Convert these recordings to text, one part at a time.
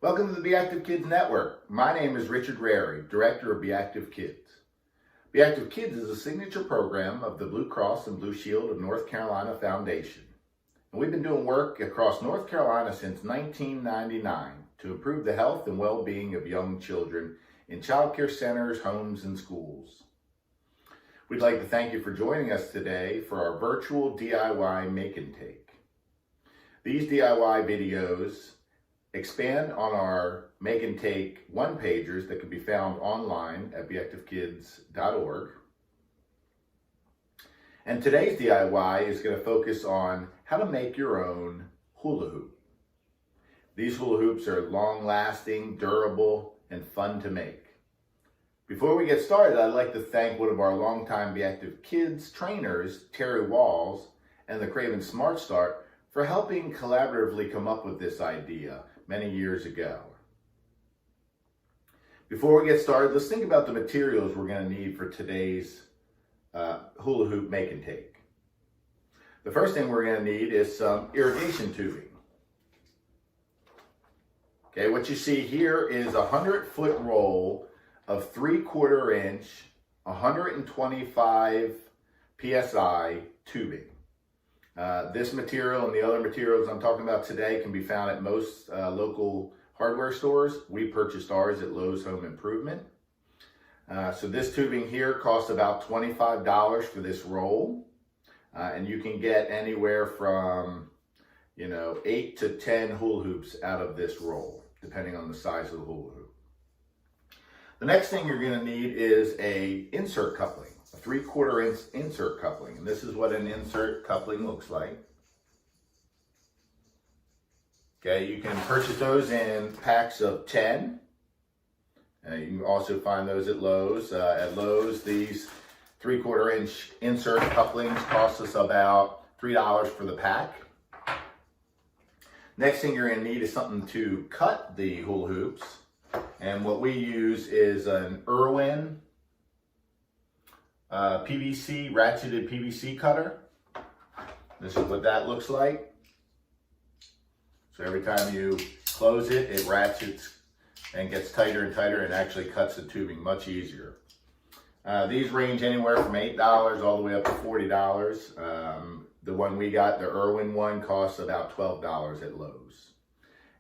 Welcome to the Be Active Kids Network. My name is Richard Rairigh, Director of Be Active Kids. Be Active Kids is a signature program of the Blue Cross and Blue Shield of North Carolina Foundation. And we've been doing work across North Carolina since 1999 to improve the health and well-being of young children in child care centers, homes, and schools. We'd like to thank you for joining us today for our virtual DIY Make and Take. These DIY videos expand on our Make and Take one-pagers that can be found online at beactivekids.org. And today's DIY is going to focus on how to make your own hula hoop. These hula hoops are long-lasting, durable, and fun to make. Before we get started, I'd like to thank one of our longtime Be Active Kids trainers, Terry Walls, and the Craven Smart Start for helping collaboratively come up with this idea many years ago. Before we get started, let's think about the materials we're going to need for today's hula hoop make and take. The first thing we're going to need is some irrigation tubing. Okay, what you see here is a 100-foot roll of 3/4 inch, 125 PSI tubing. This material and the other materials I'm talking about today can be found at most local hardware stores. We purchased ours at Lowe's Home Improvement. So this tubing here costs about $25 for this roll. And you can get anywhere from, 8 to 10 hula hoops out of this roll, depending on the size of the hula hoop. The next thing you're going to need is a insert coupling, a 3/4 inch insert coupling. And this is what an insert coupling looks like. Okay, you can purchase those in packs of 10. You can also find those at Lowe's. At Lowe's, these 3/4 inch insert couplings cost us about $3 for the pack. Next thing you're going to need is something to cut the hula hoops. And what we use is an Irwin PVC, ratcheted PVC cutter. This is what that looks like. So every time you close it, it ratchets and gets tighter and tighter and actually cuts the tubing much easier. These range anywhere from $8 all the way up to $40. The one we got, the Irwin one, costs about $12 at Lowe's.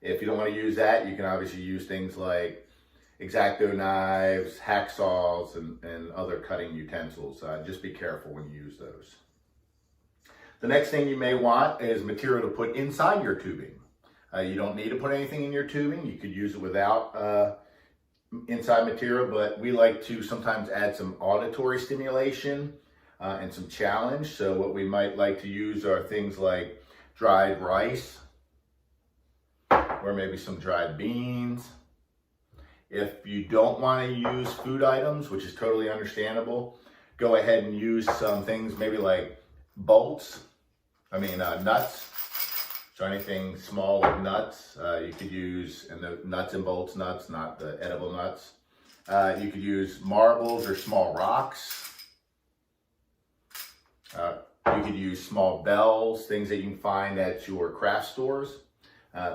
If you don't want to use that, you can obviously use things like X-Acto knives, hacksaws, and other cutting utensils. Just be careful when you use those. The next thing you may want is material to put inside your tubing. You don't need to put anything in your tubing. You could use it without inside material, but we like to sometimes add some auditory stimulation and some challenge. So what we might like to use are things like dried rice or maybe some dried beans. If you don't want to use food items, which is totally understandable, go ahead and use some things maybe like nuts. So anything small with nuts, you could use, and the nuts and bolts nuts, not the edible nuts. You could use marbles or small rocks. You could use small bells, things that you can find at your craft stores.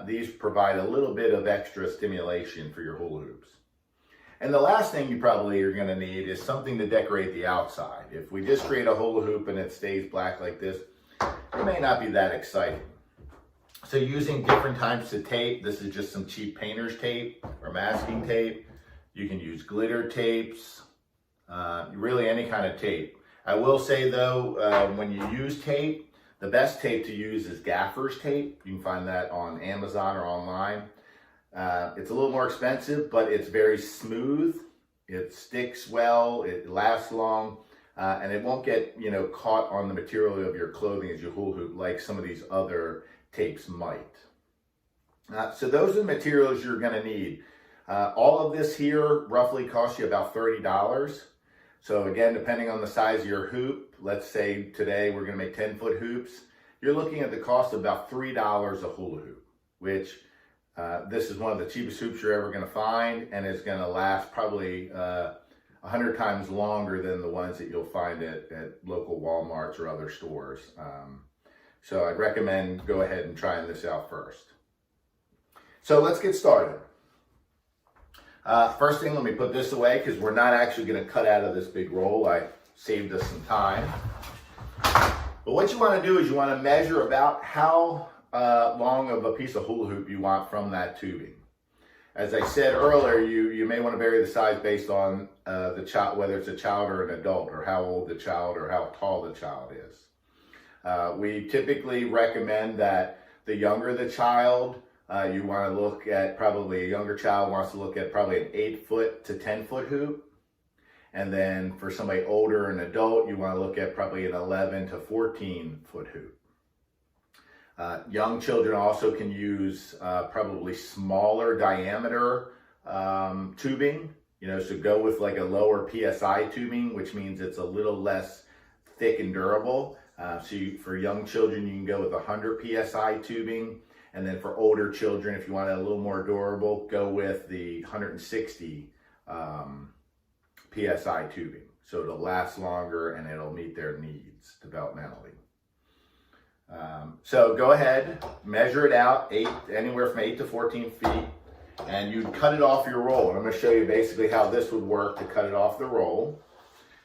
These provide a little bit of extra stimulation for your hula hoops. And the last thing you probably are going to need is something to decorate the outside. If we just create a hula hoop and it stays black like this, it may not be that exciting. So using different types of tape, this is just some cheap painter's tape or masking tape. You can use glitter tapes, really any kind of tape. I will say though, when you use tape, the best tape to use is gaffer's tape. You can find that on Amazon or online. It's a little more expensive, but it's very smooth. It sticks well, it lasts long, and it won't get caught on the material of your clothing as you hula hoop like some of these other tapes might. So those are the materials you're going to need. All of this here roughly costs you about $30. So again, depending on the size of your hoop, let's say today we're going to make 10-foot hoops, you're looking at the cost of about $3 a hula hoop, which this is one of the cheapest hoops you're ever going to find, and it's going to last probably 100 times longer than the ones that you'll find at local Walmarts or other stores. So I'd recommend go ahead and trying this out first. So let's get started. First thing, let me put this away because we're not actually going to cut out of this big roll. I saved us some time. But what you want to do is you want to measure about how long of a piece of hula hoop you want from that tubing. As I said earlier, you may want to vary the size based on the child, whether it's a child or an adult, or how old the child or how tall the child is. We typically recommend that the younger the child, you want to look at, probably a younger child wants to look at probably an 8-foot to 10-foot hoop. And then for somebody older, an adult, you want to look at probably an 11 to 14-foot hoop. Young children also can use probably smaller diameter tubing, so go with like a lower PSI tubing, which means it's a little less thick and durable. For young children, you can go with 100 PSI tubing. And then for older children, if you want it a little more durable, go with the 160 PSI tubing. So it'll last longer and it'll meet their needs developmentally. So go ahead, measure it out, anywhere from 8 to 14 feet, and you cut it off your roll. And I'm going to show you basically how this would work to cut it off the roll.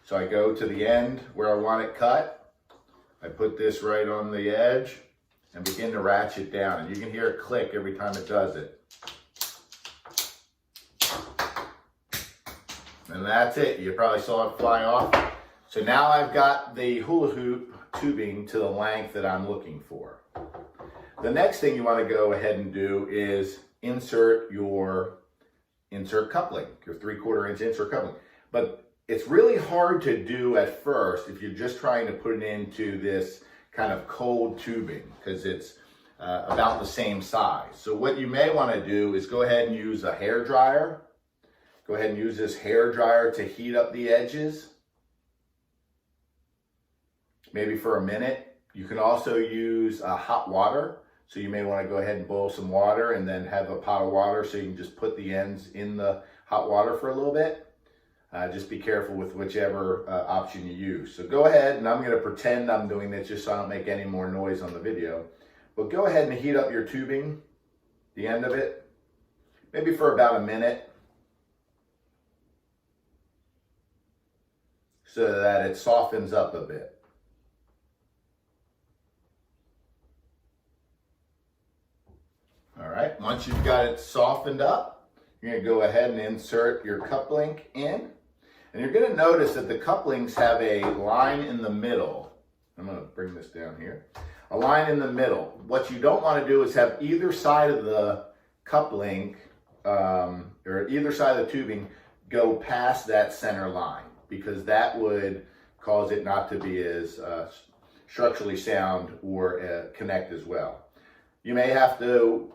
So I go to the end where I want it cut. I put this right on the edge and begin to ratchet down. And you can hear it click every time it does it. And that's it. You probably saw it fly off. So now I've got the hula hoop tubing to the length that I'm looking for. The next thing you want to go ahead and do is insert your coupling, your 3/4 inch insert coupling. But it's really hard to do at first if you're just trying to put it into this kind of cold tubing because it's about the same size. So what you may want to do is go ahead and use a hair dryer. Go ahead and use this hair dryer to heat up the edges, maybe for a minute. You can also use hot water. So you may want to go ahead and boil some water and then have a pot of water so you can just put the ends in the hot water for a little bit. Just be careful with whichever option you use. So go ahead, and I'm going to pretend I'm doing this just so I don't make any more noise on the video. But go ahead and heat up your tubing, the end of it, maybe for about a minute, so that it softens up a bit. All right, once you've got it softened up, you're going to go ahead and insert your coupling in. And you're going to notice that the couplings have a line in the middle. I'm going to bring this down here. A line in the middle. What you don't want to do is have either side of the coupling or either side of the tubing go past that center line, because that would cause it not to be as structurally sound or connect as well. You may have to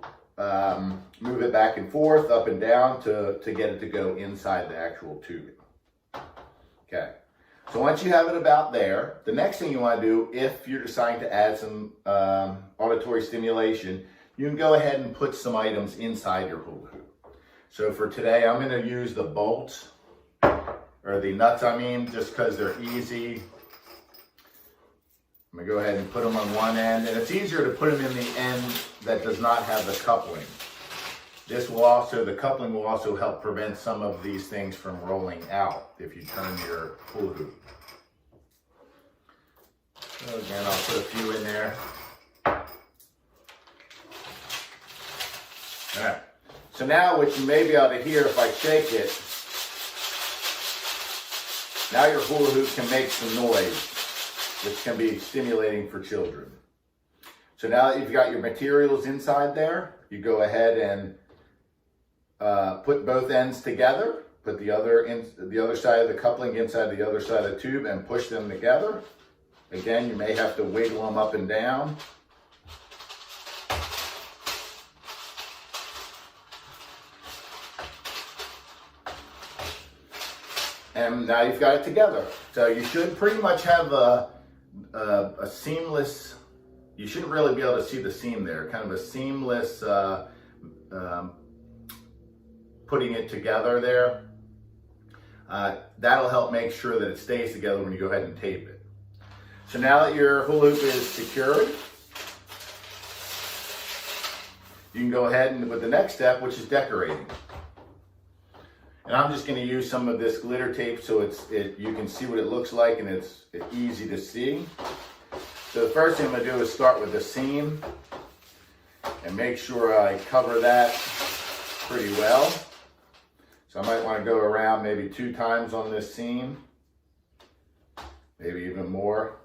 move it back and forth, up and down to get it to go inside the actual tubing. Okay, so once you have it about there, the next thing you want to do, if you're deciding to add some auditory stimulation, you can go ahead and put some items inside your hula hoop. So for today, I'm going to use the bolts, or the nuts I mean, just because they're easy. I'm going to go ahead and put them on one end, and it's easier to put them in the end that does not have the coupling. The coupling will also help prevent some of these things from rolling out if you turn your hula hoop. So again, I'll put a few in there. All right. So now what you may be able to hear if I shake it, now your hula hoop can make some noise, which can be stimulating for children. So now that you've got your materials inside there, you go ahead and put both ends together, put the other side of the coupling inside the other side of the tube and push them together. Again, you may have to wiggle them up and down. And now you've got it together. So you should pretty much have a seamless, you shouldn't really be able to see the seam there, kind of a seamless putting it together there. That'll help make sure that it stays together when you go ahead and tape it. So now that your hula hoop is secured, you can go ahead and with the next step, which is decorating. And I'm just going to use some of this glitter tape so you can see what it looks like and it's easy to see. So the first thing I'm going to do is start with the seam and make sure I cover that pretty well. So I might want to go around maybe 2 times on this seam, maybe even more.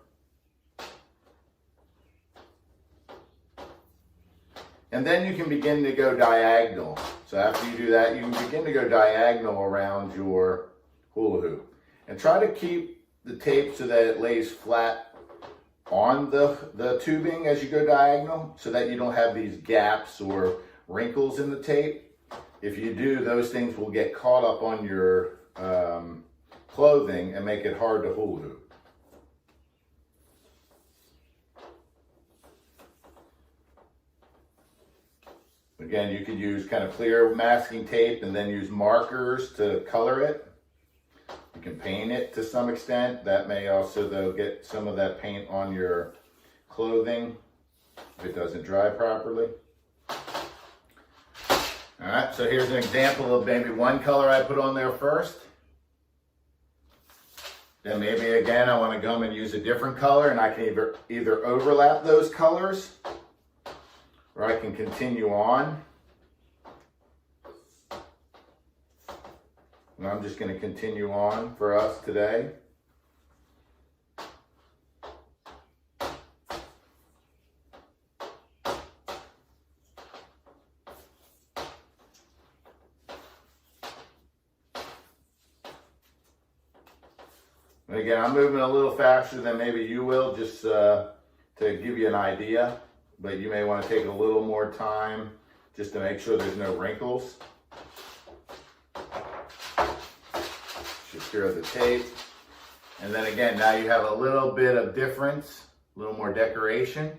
And then you can begin to go diagonal. So after you do that, you can begin to go diagonal around your hula hoop. And try to keep the tape so that it lays flat on the tubing as you go diagonal, so that you don't have these gaps or wrinkles in the tape. If you do, those things will get caught up on your clothing and make it hard to hula hoop. Again, you could use kind of clear masking tape and then use markers to color it. You can paint it to some extent. That may also, though, get some of that paint on your clothing if it doesn't dry properly. All right, so here's an example of maybe one color I put on there first. Then maybe again I want to come and use a different color, and I can either overlap those colors or I can continue on. And I'm just going to continue on for us today. And again, I'm moving a little faster than maybe you will, just to give you an idea. But you may want to take a little more time just to make sure there's no wrinkles. Secure the tape. And then again, now you have a little bit of difference, a little more decoration.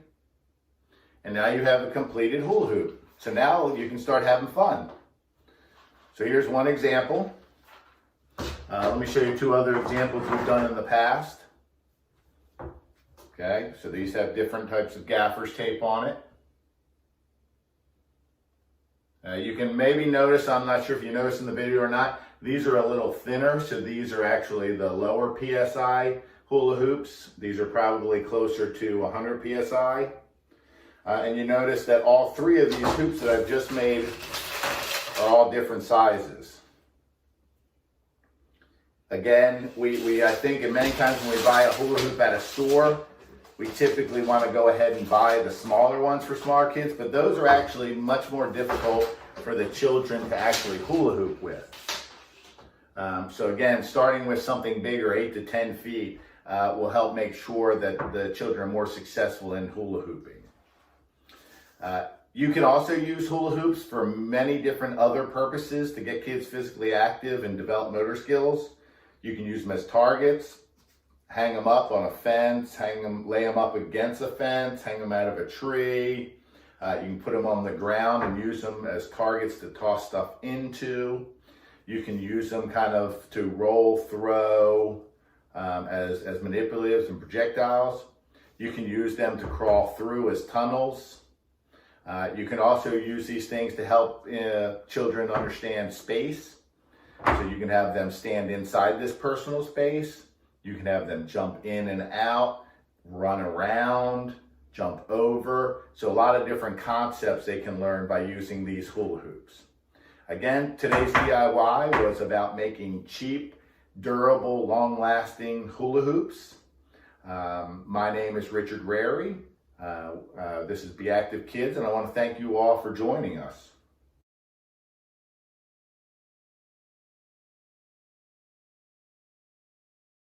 And now you have a completed hula hoop. So now you can start having fun. So here's one example. Let me show you 2 other examples we've done in the past. Okay, so these have different types of gaffer's tape on it. You can maybe notice, I'm not sure if you noticed in the video or not, these are a little thinner, so these are actually the lower PSI hula hoops. These are probably closer to 100 PSI. And you notice that all 3 of these hoops that I've just made are all different sizes. Again, I think many times when we buy a hula hoop at a store, we typically want to go ahead and buy the smaller ones for smaller kids, but those are actually much more difficult for the children to actually hula hoop with. So again, starting with something bigger, 8 to 10 feet, will help make sure that the children are more successful in hula hooping. You can also use hula hoops for many different other purposes to get kids physically active and develop motor skills. You can use them as targets, hang them up on a fence, lay them up against a fence, hang them out of a tree. You can put them on the ground and use them as targets to toss stuff into. You can use them kind of to roll, throw, as manipulatives and projectiles. You can use them to crawl through as tunnels. You can also use these things to help children understand space. So you can have them stand inside this personal space. You can have them jump in and out, run around, jump over. So a lot of different concepts they can learn by using these hula hoops. Again, today's DIY was about making cheap, durable, long-lasting hula hoops. My name is Richard Rairigh. This is Be Active Kids, and I want to thank you all for joining us.